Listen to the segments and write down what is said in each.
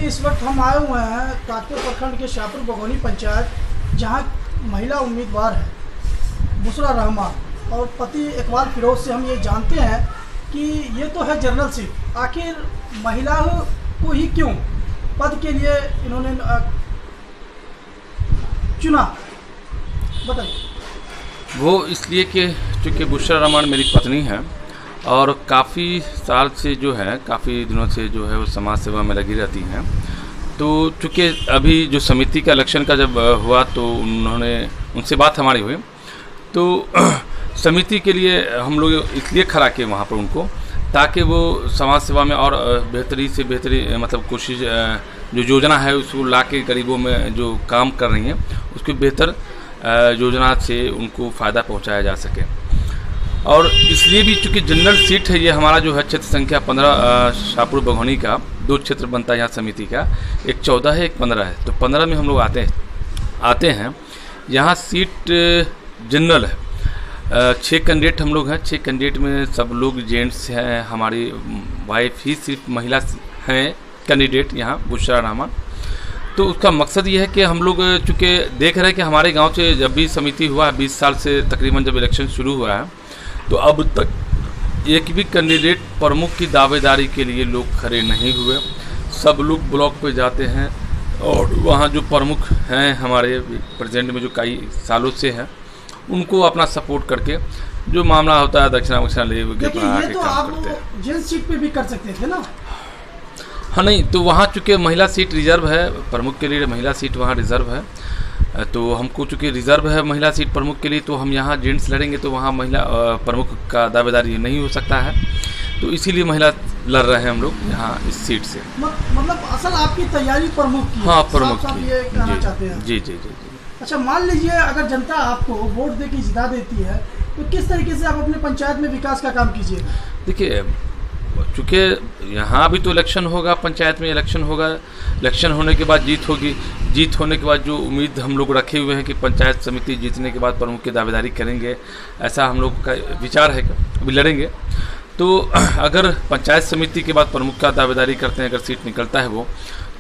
इस वक्त हम आए हुए हैं ताजपुर प्रखंड के शाहपुर बघौनी पंचायत, जहां महिला उम्मीदवार है बुशरा रहमान और पति इकबाल फिरोज से हम ये जानते हैं कि ये तो है जनरल सीट, आखिर महिलाओं को ही क्यों पद के लिए इन्होंने चुना, बताइए। वो इसलिए कि चूँकि बुशरा रहमान मेरी पत्नी है और काफ़ी साल से जो है, काफ़ी दिनों से जो है वो समाज सेवा में लगी रहती हैं। तो चूँकि अभी जो समिति का इलेक्शन का जब हुआ तो उनसे बात हमारी हुई, तो समिति के लिए हम लोग इसलिए खड़ा किए वहाँ पर उनको, ताकि वो समाज सेवा में और बेहतरी से बेहतरी मतलब कोशिश जो योजना है उसको ला के गरीबों में जो काम कर रही हैं उसकी बेहतर योजना से उनको फ़ायदा पहुँचाया जा सके। और इसलिए भी चूँकि जनरल सीट है, ये हमारा जो है क्षेत्र संख्या 15 शाहपुर बघौनी का 2 क्षेत्र बनता है यहाँ समिति का, एक 14 है एक 15 है। तो 15 में हम लोग आते हैं। यहाँ सीट जनरल है, 6 कैंडिडेट हम लोग हैं। 6 कैंडिडेट में सब लोग जेंट्स हैं, हमारी वाइफ ही सिर्फ महिला हैं कैंडिडेट यहाँ बुशरा रहमान। तो उसका मकसद ये है कि हम लोग चूँकि देख रहे हैं कि हमारे गांव से जब भी समिति हुआ है 20 साल से तकरीबन जब इलेक्शन शुरू हुआ है, तो अब तक एक भी कैंडिडेट प्रमुख की दावेदारी के लिए लोग खड़े नहीं हुए। सब लोग ब्लॉक पे जाते हैं और वहाँ जो प्रमुख हैं हमारे प्रेजेंट में जो कई सालों से हैं, उनको अपना सपोर्ट करके जो मामला होता है दक्षिणा वक्षिणा ले के तो आप जेंट्स सीट पे भी कर सकते थे ना? हाँ नहीं, तो वहाँ चूँकि महिला सीट रिजर्व है, प्रमुख के लिए महिला सीट वहाँ रिजर्व है। तो हमको चूँकि रिजर्व है महिला सीट प्रमुख के लिए, तो हम यहाँ जेंट्स लड़ेंगे तो वहाँ महिला प्रमुख का दावेदारी नहीं हो सकता है। तो इसीलिए महिला लड़ रहे हैं हम लोग यहाँ इस सीट से। मतलब असल आपकी तैयारी प्रमुख की? हाँ, प्रमुख की। ये कहना चाहते हैं? जी जी जी। अच्छा, मान लीजिए अगर जनता आपको वोट दे के जिता देती है तो किस तरीके से आप अपने पंचायत में विकास का काम कीजिएगा? देखिए, चूँकि यहाँ भी तो इलेक्शन होगा, पंचायत में इलेक्शन होगा, इलेक्शन होने के बाद जीत होगी, जीत होने के बाद जो उम्मीद हम लोग रखे हुए हैं कि पंचायत समिति जीतने के बाद प्रमुख की दावेदारी करेंगे, ऐसा हम लोग का विचार है कि अभी लड़ेंगे। तो अगर पंचायत समिति के बाद प्रमुख का दावेदारी करते हैं, अगर सीट निकलता है वो,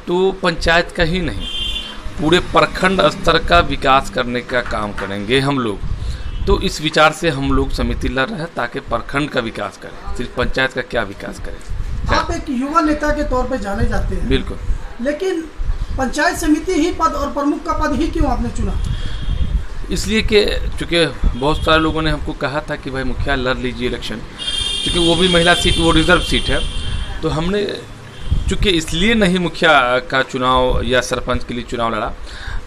तो पंचायत का ही नहीं पूरे प्रखंड स्तर का विकास करने का काम करेंगे हम लोग। तो इस विचार से हम लोग समिति लड़ रहे हैं ताकि प्रखंड का विकास करें, सिर्फ पंचायत का क्या विकास करें। आप एक युवा नेता के तौर पे जाने जाते हैं। बिल्कुल। लेकिन पंचायत समिति ही पद और प्रमुख का पद ही क्यों आपने चुना? इसलिए कि चूँकि बहुत सारे लोगों ने हमको कहा था कि भाई मुखिया लड़ लीजिए इलेक्शन, क्योंकि वो भी महिला सीट, वो रिजर्व सीट है। तो हमने चूँकि इसलिए नहीं मुखिया का चुनाव या सरपंच के लिए चुनाव लड़ा,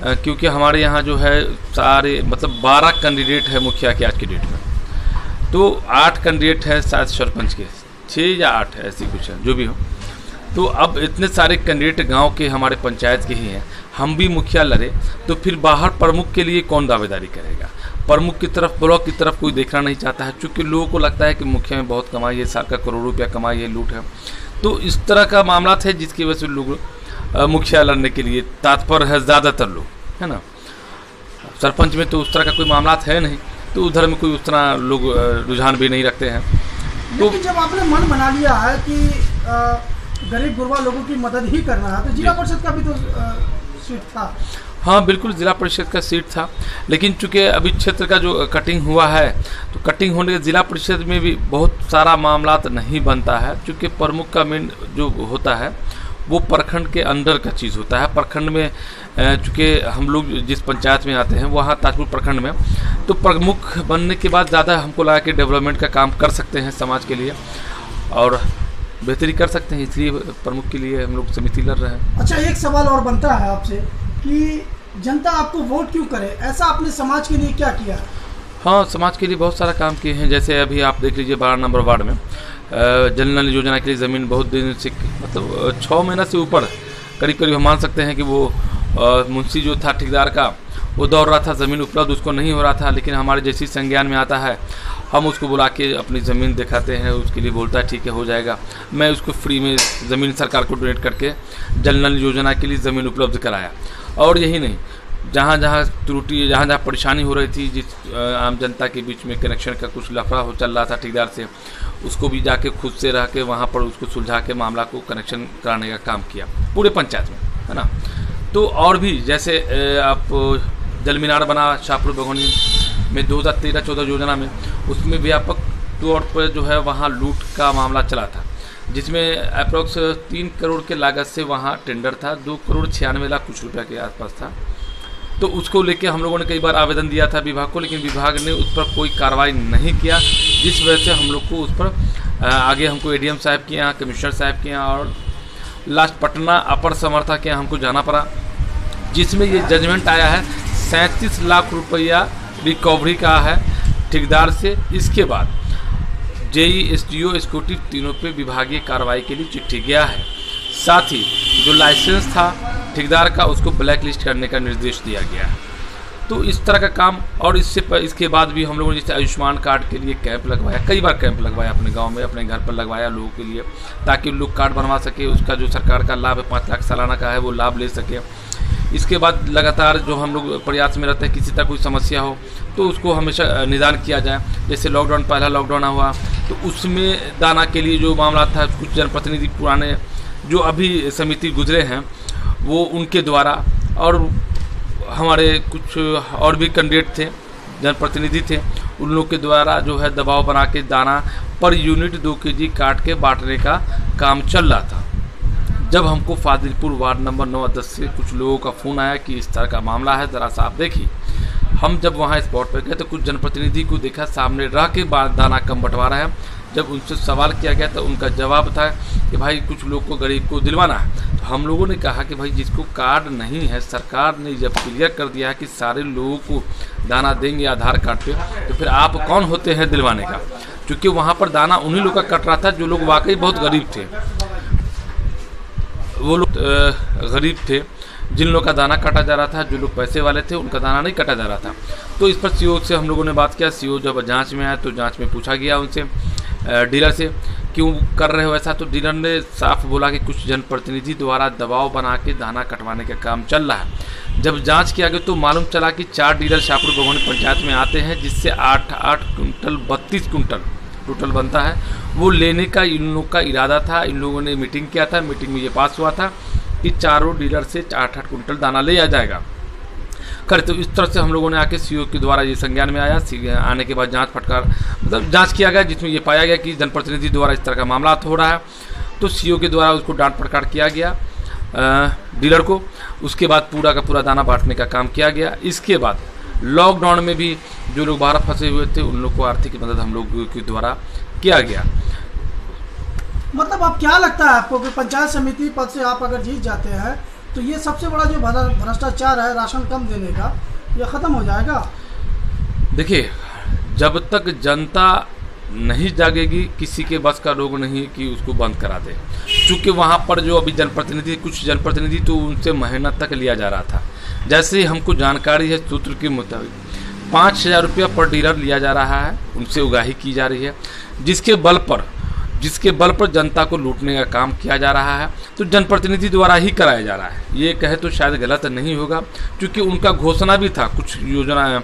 क्योंकि हमारे यहाँ जो है सारे मतलब 12 कैंडिडेट है मुखिया के आज के डेट में, तो 8 कैंडिडेट है शायद सरपंच के, 6 या 8 है, ऐसी कुछ है जो भी हो। तो अब इतने सारे कैंडिडेट गांव के हमारे पंचायत के ही हैं, हम भी मुखिया लड़े तो फिर बाहर प्रमुख के लिए कौन दावेदारी करेगा? प्रमुख की तरफ, ब्लॉक की तरफ कोई देखना नहीं चाहता है, चूँकि लोगों को लगता है कि मुखिया में बहुत कमाई है, साल का करोड़ों रुपया कमाई है, लूट है। तो इस तरह का मामला था जिसकी वजह से लोग मुखिया लड़ने के लिए तत्पर है, ज़्यादातर लोग, है ना। सरपंच में तो उस तरह का कोई मामला है नहीं, तो उधर में कोई उस तरह लोग रुझान भी नहीं रखते हैं। तो जब आपने मन बना लिया है कि गरीब गुरबा लोगों की मदद ही करना है, तो जिला परिषद का भी तो सीट था? हाँ बिल्कुल, जिला परिषद का सीट था, लेकिन चूँकि अभी क्षेत्र का जो कटिंग हुआ है, तो कटिंग होने के जिला परिषद में भी बहुत सारा मामला नहीं बनता है, चूँकि प्रमुख का मेन जो होता है वो प्रखंड के अंडर का चीज़ होता है। प्रखंड में चूँकि हम लोग जिस पंचायत में आते हैं वहाँ ताजपुर प्रखंड में, तो प्रमुख बनने के बाद ज़्यादा हमको लगा कि डेवलपमेंट का काम कर सकते हैं समाज के लिए और बेहतरी कर सकते हैं, इसलिए प्रमुख के लिए हम लोग समिति लड़ रहे हैं। अच्छा, एक सवाल और बनता है आपसे कि जनता आपको वोट क्यों करे? ऐसा आपने समाज के लिए क्या किया? हाँ, समाज के लिए बहुत सारा काम किए हैं। जैसे अभी आप देख लीजिए 12 नंबर वार्ड में जल नल योजना के लिए ज़मीन बहुत दिन से, मतलब 6 महीना से ऊपर करीब हम मान सकते हैं कि वो मुंशी जो था ठेकेदार का, वो दौड़ रहा था, ज़मीन उपलब्ध उसको नहीं हो रहा था, लेकिन हमारे जैसी संज्ञान में आता है, हम उसको बुला के अपनी ज़मीन दिखाते हैं, उसके लिए बोलता है ठीक है हो जाएगा। मैं उसको फ्री में ज़मीन सरकार को डोनेट करके जल नल योजना के लिए ज़मीन उपलब्ध कराया। और यही नहीं, जहाँ जहाँ त्रुटि, जहाँ जहाँ परेशानी हो रही थी, जिस आम जनता के बीच में कनेक्शन का कुछ लफड़ा हो चल रहा था ठेकेदार से, उसको भी जाके खुद से रह के वहाँ पर उसको सुलझा के मामला को कनेक्शन कराने का काम किया पूरे पंचायत में, है ना। तो और भी जैसे आप जल मीनार बना शाहपुर बघौनी में 2013-14 योजना में, उसमें व्यापक तौर पर जो है वहाँ लूट का मामला चला था, जिसमें अप्रोक्स 3 करोड़ के लागत से वहाँ टेंडर था, 2 करोड़ 96 लाख कुछ रुपया के आसपास था। तो उसको लेके हम लोगों ने कई बार आवेदन दिया था विभाग को, लेकिन विभाग ने उस पर कोई कार्रवाई नहीं किया, जिस वजह से हम लोग को उस पर आगे हमको एडीएम साहब के यहाँ, कमिश्नर साहब के यहाँ और लास्ट पटना अपर समर्था के यहाँ हमको जाना पड़ा, जिसमें ये जजमेंट आया है 37 लाख रुपया रिकवरी का है ठेकेदार से। इसके बाद जेई, एसडीओ, एसकोटी तीनों पे विभागीय कार्रवाई के लिए चिट्ठी गया है। साथ ही जो लाइसेंस था ठेकेदार का, उसको ब्लैक लिस्ट करने का निर्देश दिया गया है। तो इस तरह का काम, और इसके बाद भी हम लोगों ने जैसे आयुष्मान कार्ड के लिए कैंप लगवाया, कई बार कैंप लगवाया अपने गांव में, अपने घर पर लगवाया लोगों के लिए, ताकि लोग कार्ड बनवा सके, उसका जो सरकार का लाभ है 5 लाख सालाना का है वो लाभ ले सके। इसके बाद लगातार जो हम लोग प्रयास में रहते हैं, किसी तरह कोई समस्या हो तो उसको हमेशा निदान किया जाए। जैसे लॉकडाउन, पहला लॉकडाउन हुआ तो उसमें दाना के लिए जो मामला था, कुछ जनप्रतिनिधि पुराने जो अभी समिति गुजरे हैं वो उनके द्वारा, और हमारे कुछ और भी कैंडिडेट थे, जनप्रतिनिधि थे, उन लोग के द्वारा जो है दबाव बना के दाना पर यूनिट 2 kg काट के बांटने का काम चल रहा था। जब हमको फाजिलपुर वार्ड नंबर 9 और 10 से कुछ लोगों का फ़ोन आया कि इस तरह का मामला है, ज़रा सा आप देखिए। हम जब वहाँ स्पॉट पर गए तो कुछ जनप्रतिनिधि को देखा सामने रह के दाना कम बंटवा रहा है। जब उनसे सवाल किया गया तो उनका जवाब था कि भाई कुछ लोग को गरीब को दिलवाना है। तो हम लोगों ने कहा कि भाई जिसको कार्ड नहीं है, सरकार ने जब क्लियर कर दिया है कि सारे लोगों को दाना देंगे आधार कार्ड पे, तो फिर आप कौन होते हैं दिलवाने का? क्योंकि वहाँ पर दाना उन्हीं लोग का कट रहा था जो लोग वाकई बहुत गरीब थे। वो लोग गरीब थे जिन लोगों का दाना काटा जा रहा था, जो लोग पैसे वाले थे उनका दाना नहीं काटा जा रहा था। तो इस पर सीओ से हम लोगों ने बात किया। सीओ जब जांच में आया तो जांच में पूछा गया उनसे, डीलर से, क्यों कर रहे हो ऐसा? तो डीलर ने साफ बोला कि कुछ जनप्रतिनिधि द्वारा दबाव बना के दाना कटवाने का काम चल रहा है। जब जांच किया गया तो मालूम चला कि 4 डीलर शाहपुर बघौनी पंचायत में आते हैं, जिससे 8 कुंटल 32 कुंटल टोटल बनता है, वो लेने का इन लोगों का इरादा था। इन लोगों ने मीटिंग किया था, मीटिंग में ये पास हुआ था कि चारों डीलर से 8 कुंटल दाना ले आ जाएगा। खैर, तो इस तरह से हम लोगों ने आके सीओ के द्वारा ये संज्ञान में आया। आने के बाद जांच फटकार मतलब जांच किया गया, जिसमें ये पाया गया कि जनप्रतिनिधि द्वारा इस तरह का मामला हो रहा है। तो सीओ के द्वारा उसको डांट फटकार किया गया डीलर को। उसके बाद पूरा का पूरा दाना बांटने का काम किया गया। इसके बाद लॉकडाउन में भी जो लोग बाहर फंसे हुए थे उन लोग को आर्थिक मदद हम लोग के द्वारा किया गया। मतलब अब क्या लगता है आपको कि पंचायत समिति पद से आप अगर जीत जाते हैं तो ये सबसे बड़ा जो भ्रष्टाचार है राशन कम देने का, ये ख़त्म हो जाएगा? देखिए, जब तक जनता नहीं जागेगी, किसी के बस का रोग नहीं कि उसको बंद करा दे। चूँकि वहाँ पर जो अभी जनप्रतिनिधि, कुछ जनप्रतिनिधि तो उनसे मेहनत तक लिया जा रहा था। जैसे ही हमको जानकारी है सूत्र के मुताबिक 5,000 रुपया पर डीलर लिया जा रहा है, उनसे उगाही की जा रही है, जिसके बल पर जनता को लूटने का काम किया जा रहा है। तो जनप्रतिनिधि द्वारा ही कराया जा रहा है। ये कहे तो शायद गलत नहीं होगा, क्योंकि उनका घोषणा भी था, कुछ योजना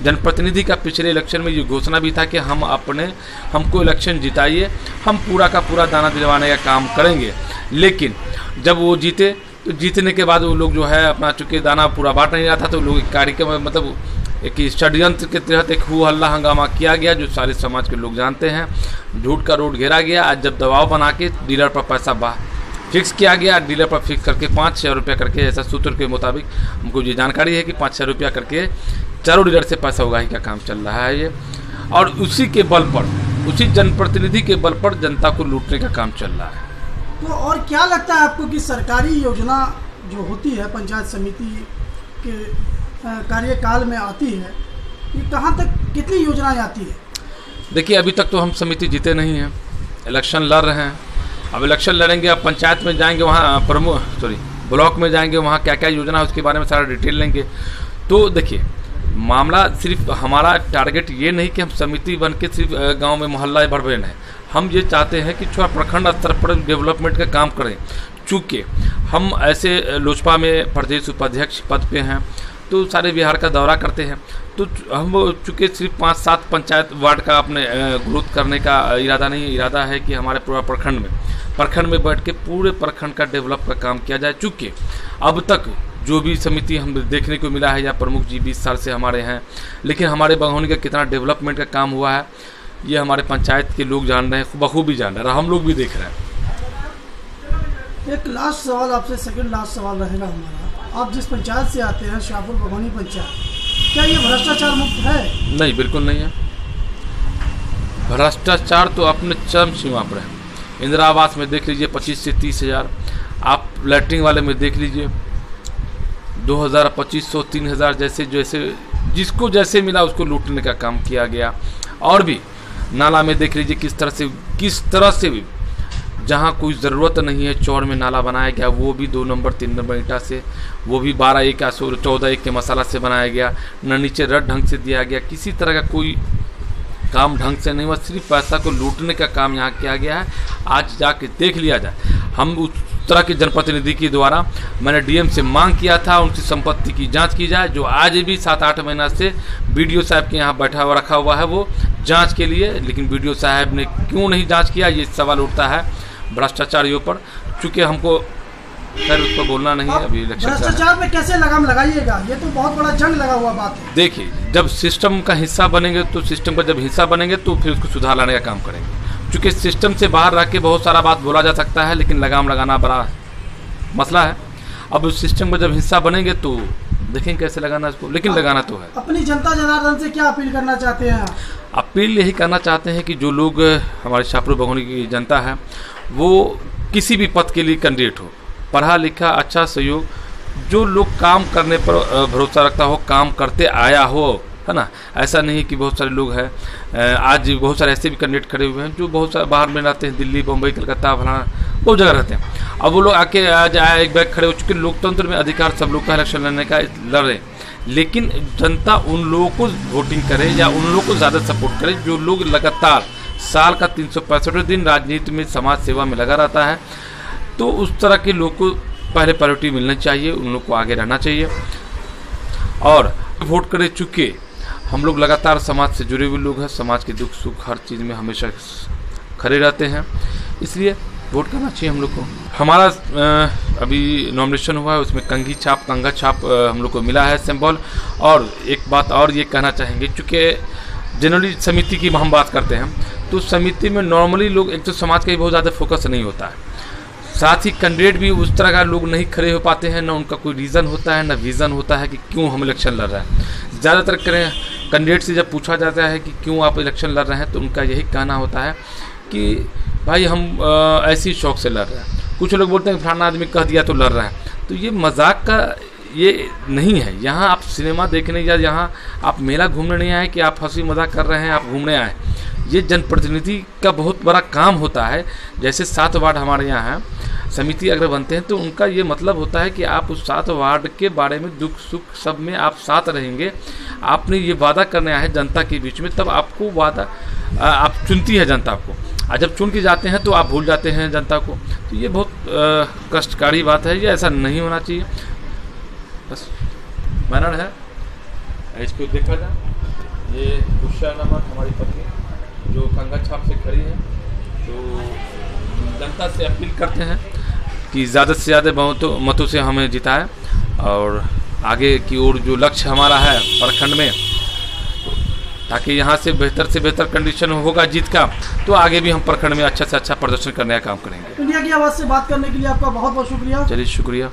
जनप्रतिनिधि का पिछले इलेक्शन में ये घोषणा भी था कि हमको इलेक्शन जिताइए, हम पूरा का पूरा दाना दिलवाने का काम करेंगे। लेकिन जब वो जीते तो जीतने के बाद वो लोग जो है अपना, चूँकि दाना पूरा बांट नहीं रहा था, तो लोग कार्यक्रम मतलब एक षड्यंत्र के तहत एक हू हल्ला हंगामा किया गया, जो सारे समाज के लोग जानते हैं। झूठ का रोड घेरा गया। आज जब दबाव बना के डीलर पर पैसा फिक्स किया गया, डीलर पर फिक्स करके 5,000 रुपया करके, ऐसा सूत्र के मुताबिक हमको ये जानकारी है कि 5,000 रुपया करके चारों डीलर से पैसा उगाही का काम चल रहा है ये। और उसी के बल पर, उसी जनप्रतिनिधि के बल पर जनता को लूटने का काम चल रहा है। तो और क्या लगता है आपको कि सरकारी योजना जो होती है पंचायत समिति के कार्यकाल में आती है, ये कहाँ तक कितनी योजनाएं आती है? देखिए, अभी तक तो हम समिति जीते नहीं हैं, इलेक्शन लड़ रहे हैं। अब इलेक्शन लड़ेंगे, अब पंचायत में जाएंगे, वहाँ ब्लॉक में जाएंगे, वहाँ क्या क्या योजना है उसके बारे में सारा डिटेल लेंगे। तो देखिए, मामला सिर्फ हमारा टारगेट ये नहीं कि हम समिति बन के सिर्फ गाँव में मोहल्ला भर रहे हैं। हम ये चाहते हैं कि थोड़ा प्रखंड स्तर पर डेवलपमेंट का काम करें। चूँकि हम ऐसे लोजपा में प्रदेश उपाध्यक्ष पद पे हैं, तो सारे बिहार का दौरा करते हैं। तो हम चूँकि सिर्फ 5-7 पंचायत वार्ड का अपने ग्रोथ करने का इरादा नहीं, इरादा है कि हमारे पूरा प्रखंड में बैठ के पूरे प्रखंड का डेवलप का काम किया जाए। चूँकि अब तक जो भी समिति हम देखने को मिला है या प्रमुख जी 20 साल से हमारे हैं, लेकिन हमारे बघौनी का कितना डेवलपमेंट का काम हुआ है ये हमारे पंचायत के लोग जान रहे हैं, बखूबी जान रहे हैं, हम लोग भी देख रहे हैं। एक लास्ट सवाल आपसे, सेकंड लास्ट सवाल रहेगा हमारा। आप जिस पंचायत से आते हैं, शाहपुर बघौनी पंचायत, क्या ये भ्रष्टाचार मुक्त है? नहीं, बिल्कुल नहीं है। भ्रष्टाचार तो अपने चरम सीमा पर है। इंदिरा आवास में देख लीजिए 25 से 30 हज़ार, आप लैट्रिन वाले में देख लीजिए 2000, 2500, 3000, जैसे जिसको जैसे मिला उसको लूटने का काम किया गया। और भी नाला में देख लीजिए किस तरह से भी जहाँ कोई ज़रूरत नहीं है चौड़ में नाला बनाया गया, वो भी 2 नंबर 3 नंबर ईंटा से, वो भी 12 या 14 के मसाला से बनाया गया, न नीचे रड ढंग से दिया गया, किसी तरह का कोई काम ढंग से नहीं हुआ, सिर्फ पैसा को लूटने का काम यहाँ किया गया है। आज जाके देख लिया जाए, हम उस तरह के जनप्रतिनिधि के द्वारा मैंने डीएम से मांग किया था उनकी संपत्ति की जांच की जाए, जो आज भी 7-8 महीना से बीडीओ साहब के यहाँ बैठा हुआ रखा हुआ है वो जांच के लिए, लेकिन बीडीओ साहब ने क्यों नहीं जांच किया, ये सवाल उठता है भ्रष्टाचारियों पर। चूँकि हमको खैर उस पर बोलना नहीं है, अभी इलेक्शन भ्रष्टाचार में कैसे लगाम लगाइएगा, ये तो बहुत बड़ा जंग लगा हुआ बात है। देखिए, जब सिस्टम का हिस्सा बनेंगे तो सिस्टम का जब हिस्सा बनेंगे तो फिर उसको सुधार लाने का काम करेंगे। क्योंकि सिस्टम से बाहर रह के बहुत सारा बात बोला जा सकता है, लेकिन लगाम लगाना बड़ा मसला है। अब उस सिस्टम का जब हिस्सा बनेंगे तो देखेंगे कैसे लगाना इसको, लेकिन लगाना तो है। अपनी जनता जनार्दन से क्या अपील करना चाहते हैं? अपील यही करना चाहते हैं कि जो लोग हमारे शाहपुर बघौनी की जनता है वो किसी भी पद के लिए कैंडिडेट हो, पढ़ा लिखा, अच्छा सहयोग, जो लोग काम करने पर भरोसा रखता हो, काम करते आया हो, है ना। ऐसा नहीं कि बहुत सारे लोग हैं, आज बहुत सारे ऐसे भी कैंडिडेट खड़े हुए हैं जो बहुत सारे बाहर में रहते हैं, दिल्ली, बम्बई, कलकत्ता, फलाना बहुत जगह रहते हैं। अब वो लोग आके आज एक बैग खड़े हो चुके। लोकतंत्र में अधिकार सब लोग का इलेक्शन लड़ने का लड़ रहे, लेकिन जनता उन लोगों को वोटिंग करे या उन लोगों को ज़्यादा सपोर्ट करे जो लोग लगातार साल का 365 दिन राजनीति में, समाज सेवा में लगा रहता है। तो उस तरह के लोग को पहले प्रायोरिटी मिलनी चाहिए, उन लोग को आगे रहना चाहिए और वोट करे। चूँकि हम लोग लगातार समाज से जुड़े हुए लोग हैं, समाज के दुख सुख हर चीज़ में हमेशा खड़े रहते हैं, इसलिए वोट करना चाहिए हम लोग को। हमारा अभी नॉमिनेशन हुआ है, उसमें कंगा छाप हम लोग को मिला है सिंबल। और एक बात और ये कहना चाहेंगे, चूँकि जनरली समिति की हम बात करते हैं तो समिति में नॉर्मली लोग, एक तो समाज का ही बहुत ज़्यादा फोकस नहीं होता है, साथ ही कैंडिडेट भी उस तरह का लोग नहीं खड़े हो पाते हैं, ना उनका कोई रीज़न होता है, ना विज़न होता है कि क्यों हम इलेक्शन लड़ रहे हैं। ज़्यादातर कैंडिडेट से जब पूछा जाता है कि क्यों आप इलेक्शन लड़ रहे हैं तो उनका यही कहना होता है कि भाई हम ऐसी शौक से लड़ रहे हैं। कुछ लोग बोलते हैं फलाना आदमी कह दिया तो लड़ रहे हैं, तो ये मजाक का ये नहीं है। यहाँ आप सिनेमा देखने या यहाँ आप मेला घूमने नहीं आए कि आप हंसी मजाक कर रहे हैं, आप घूमने आए। ये जनप्रतिनिधि का बहुत बड़ा काम होता है। जैसे 7 वार्ड हमारे यहाँ हैं, समिति अगर बनते हैं तो उनका ये मतलब होता है कि आप उस 7 वार्ड के बारे में दुख सुख सब में आप साथ रहेंगे। आपने ये वादा करना है जनता के बीच में, तब आपको वादा आप चुनती है जनता आपको, और जब चुन के जाते हैं तो आप भूल जाते हैं जनता को। तो ये बहुत कष्टकारी बात है, ये ऐसा नहीं होना चाहिए। बस मैनर है, इसको देखा जाए। ये बुशरा नमक हमारी पत्नी जो कंगा छाप से खड़ी है, तो जनता से अपील करते हैं कि ज़्यादा से ज़्यादा मतों से हमें जिताएं और आगे की ओर जो लक्ष्य हमारा है प्रखंड में, ताकि यहाँ से बेहतर कंडीशन होगा जीत का, तो आगे भी हम प्रखंड में अच्छा से अच्छा प्रदर्शन करने का काम करेंगे। इंडिया की आवाज़ से बात करने के लिए आपका बहुत बहुत शुक्रिया। चलिए शुक्रिया।